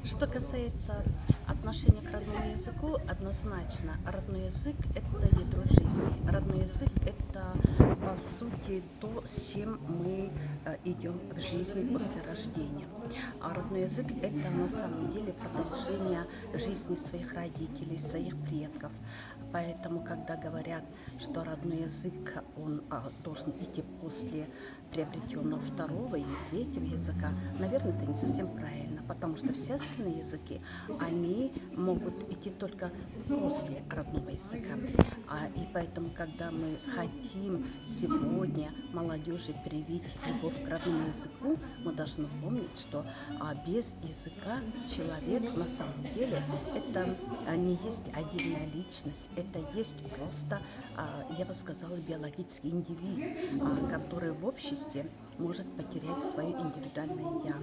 Что касается отношения к родному языку, однозначно родной язык – это ядро жизни. Родной язык – это, по сути, то, с чем мы идем в жизнь после рождения. А родной язык – это на самом деле продолжение жизни своих родителей, своих предков. Поэтому, когда говорят, что родной язык, он должен идти после приобретенного второго или третьего языка, наверное, это не совсем правильно, потому что все остальные языки, они могут идти только после родного языка. И поэтому, когда мы хотим сегодня молодежи привить любовь к родному языку, мы должны помнить, что без языка человек на самом деле это не есть отдельная личность, это есть просто, я бы сказала, биологический индивид, который в обществе может потерять свое индивидуальное «я».